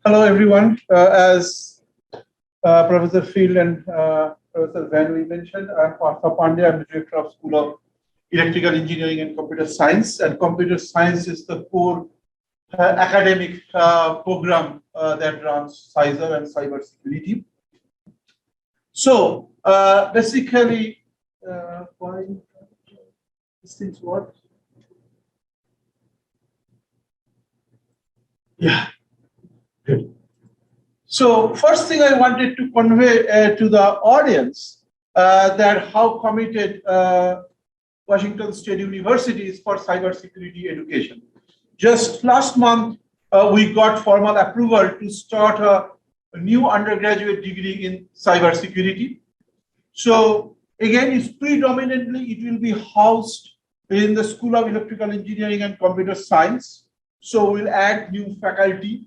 Hello, everyone. As Professor Field and Professor Van we mentioned, I'm Partha Pande. I'm the Director of School of Electrical Engineering and Computer Science. And computer science is the core academic program that runs CySER and cybersecurity. So basically, why these things work? Yeah. Good. So first thing I wanted to convey to the audience that how committed Washington State University is for cybersecurity education. Just last month, we got formal approval to start a new undergraduate degree in cybersecurity. So again, it's predominantly, it will be housed in the School of Electrical Engineering and Computer Science. So we'll add new faculty.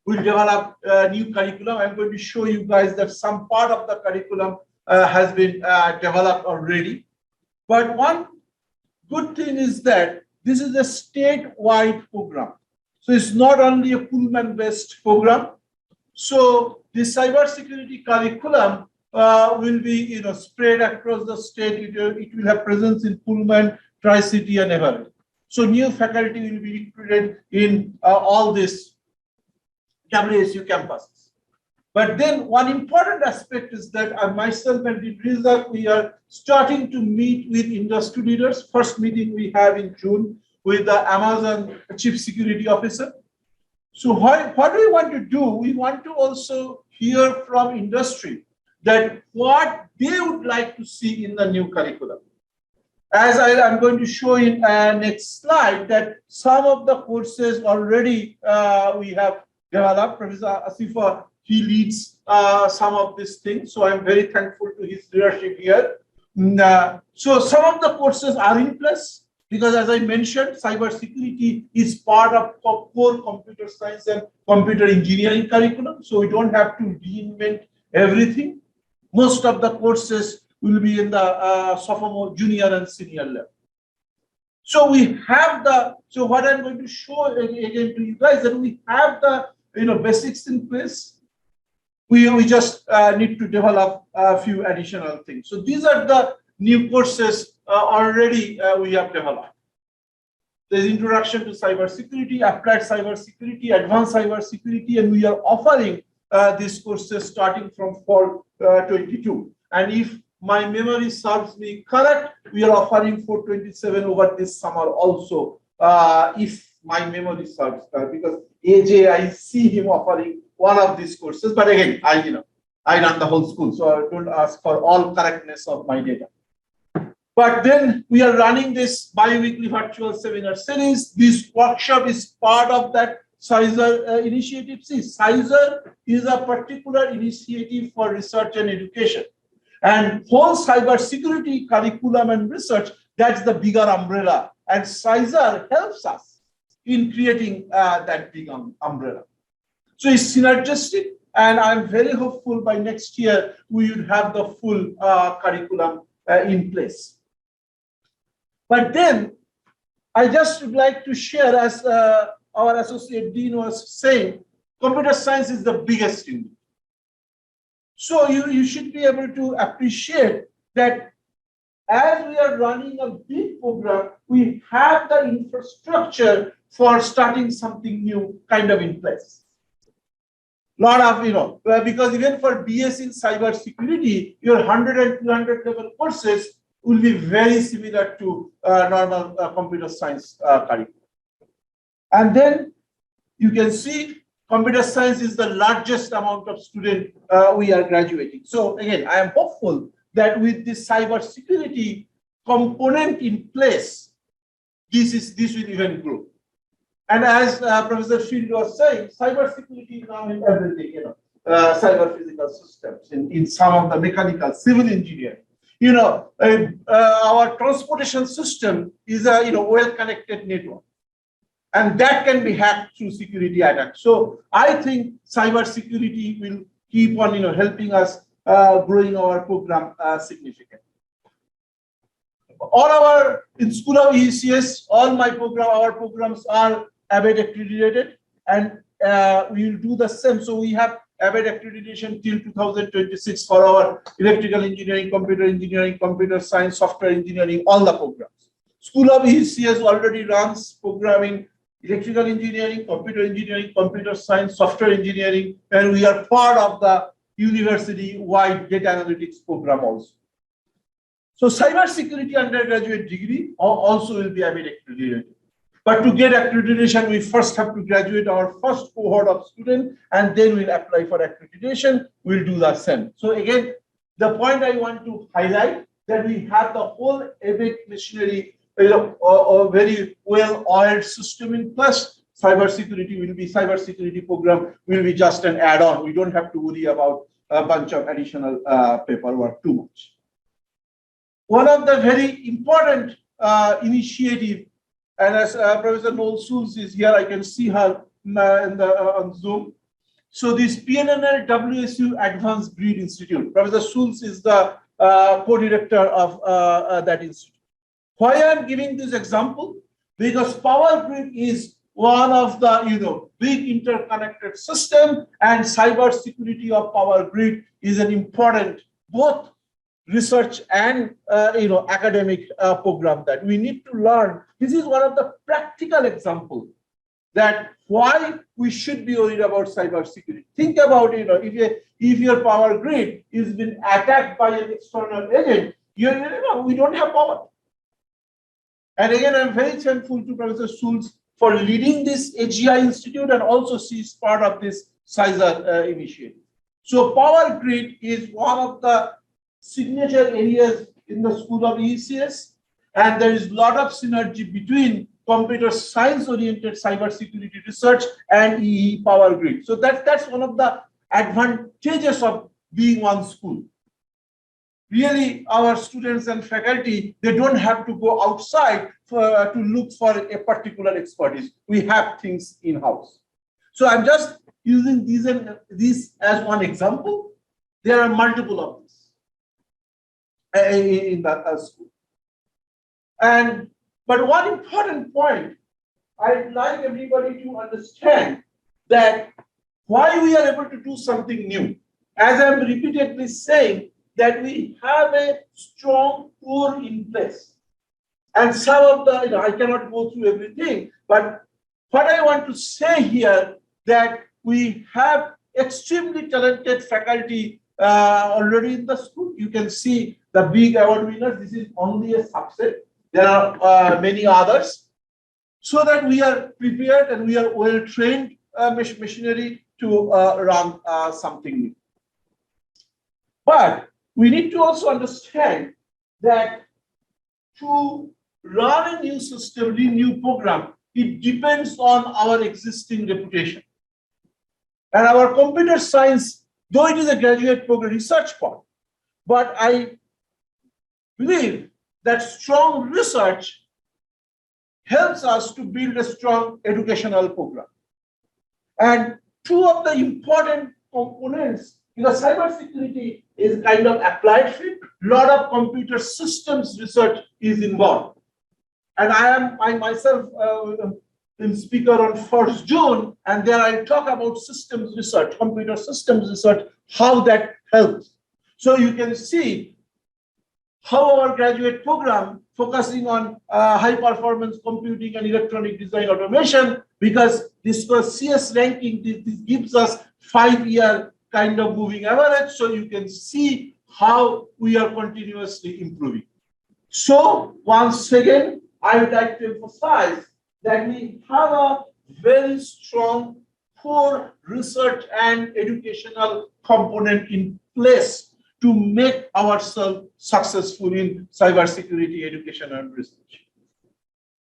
We'll develop a new curriculum. I'm going to show you guys that some part of the curriculum has been developed already. But one good thing is that this is a statewide program. So it's not only a Pullman-based program. So the cybersecurity curriculum will be spread across the state. It will have presence in Pullman, Tri-City, and Everett. So new faculty will be included in all this WSU campuses. But then one important aspect is that myself and Riza, we are starting to meet with industry leaders. First meeting we have in June with the Amazon Chief Security Officer. So what do we want to do? We want to also hear from industry that what they would like to see in the new curriculum. As I'm going to show in next slide that some of the courses already we have developed. Professor Asifa, he leads some of these things. So I'm very thankful to his leadership here. So some of the courses are in place because as I mentioned, cybersecurity is part of core computer science and computer engineering curriculum. So we don't have to reinvent everything. Most of the courses will be in the sophomore, junior, and senior level. So we have so what I'm going to show again to you guys that we have the basics in place. We just need to develop a few additional things. So these are the new courses already we have developed. There's introduction to cybersecurity, applied cybersecurity, advanced cybersecurity, and we are offering these courses starting from fall 22. And if my memory serves me correct, we are offering 427 over this summer also, if my memory serves correct, because AJ, I see him offering one of these courses, but again, I run the whole school, so I don't ask for all correctness of my data. But then we are running this bi-weekly virtual seminar series. This workshop is part of that CySER initiative. See, CySER is a particular initiative for research and education. And whole cybersecurity curriculum and research, that's the bigger umbrella. And CySER helps us in creating that big umbrella. So it's synergistic, and I'm very hopeful by next year we would have the full curriculum in place. But then I just would like to share, as our Associate Dean was saying, computer science is the biggest unit. So you should be able to appreciate that as we are running a big program, we have the infrastructure for starting something new kind of in place. Lot of, because even for BS in cybersecurity, your 100 and 200 level courses will be very similar to normal computer science curriculum. And then you can see computer science is the largest amount of student we are graduating. So again, I am hopeful that with this cybersecurity component in place, this will even grow. And as Professor Field was saying, cybersecurity is now in everything, cyber physical systems, in some of the mechanical, civil engineering. Our transportation system is a well-connected network. And that can be hacked through security attacks. So I think cybersecurity will keep on helping us growing our program significantly. In School of ECS, all our programs are ABET accredited, and we will do the same. So we have ABET accreditation till 2026 for our electrical engineering, computer science, software engineering, all the programs. School of ECS already runs programming, electrical engineering, computer science, software engineering, and we are part of the university-wide data analytics program also. So cybersecurity undergraduate degree also will be ABET accredited. But to get accreditation, we first have to graduate our first cohort of students, and then we'll apply for accreditation. We'll do the same. So again, the point I want to highlight that we have the whole ABET machinery, a very well-oiled system in place. Cybersecurity program will be just an add-on. We don't have to worry about a bunch of additional paperwork too much. One of the very important initiative, and as Professor Noel Schulz is here, I can see her on Zoom. So this PNNL WSU Advanced Grid Institute, Professor Schulz is the co-director of that institute. Why I'm giving this example? Because power grid is one of the big interconnected system, and cybersecurity of power grid is an important both research and academic program that we need to learn. This is one of the practical examples that why we should be worried about cybersecurity. Think about if your power grid is being attacked by an external agent, we don't have power. And again, I'm very thankful to Professor Schulz for leading this AGI Institute, and also she's part of this CySER initiative. So power grid is one of the signature areas in the School of ECS, and there is a lot of synergy between computer science oriented cybersecurity research and EE power grid. So that's one of the advantages of being one school. Really, our students and faculty, they don't have to go outside to look for a particular expertise. We have things in-house. So I'm just using these as one example. There are multiple of these in the school. But one important point, I'd like everybody to understand that why we are able to do something new. As I'm repeatedly saying, that we have a strong core in place. And some of the, I cannot go through everything, but what I want to say here that we have extremely talented faculty already in the school. You can see the big award winners. This is only a subset. There are many others. So that we are prepared and we are well-trained machinery to run something new. But we need to also understand that to run a new system, a new program, it depends on our existing reputation. And our computer science, though it is a graduate program research part, but I believe that strong research helps us to build a strong educational program. And two of the important components, because cybersecurity is kind of applied field, a lot of computer systems research is involved. And I myself am speaker on 1st June, and there I talk about systems research, computer systems research, how that helps. So you can see how our graduate program focusing on high performance computing and electronic design automation, because this was CS ranking, this gives us 5-year kind of moving average, so you can see how we are continuously improving. So once again, I would like to emphasize that we have a very strong core research and educational component in place to make ourselves successful in cybersecurity education and research.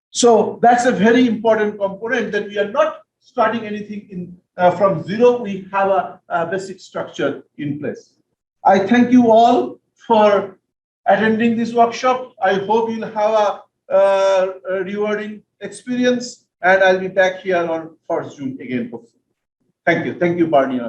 So that's a very important component, that we are not starting anything from zero. We have a basic structure in place. I thank you all for attending this workshop. I hope you'll have a rewarding experience, and I'll be back here on 1st June again. Thank you. Thank you, Barney.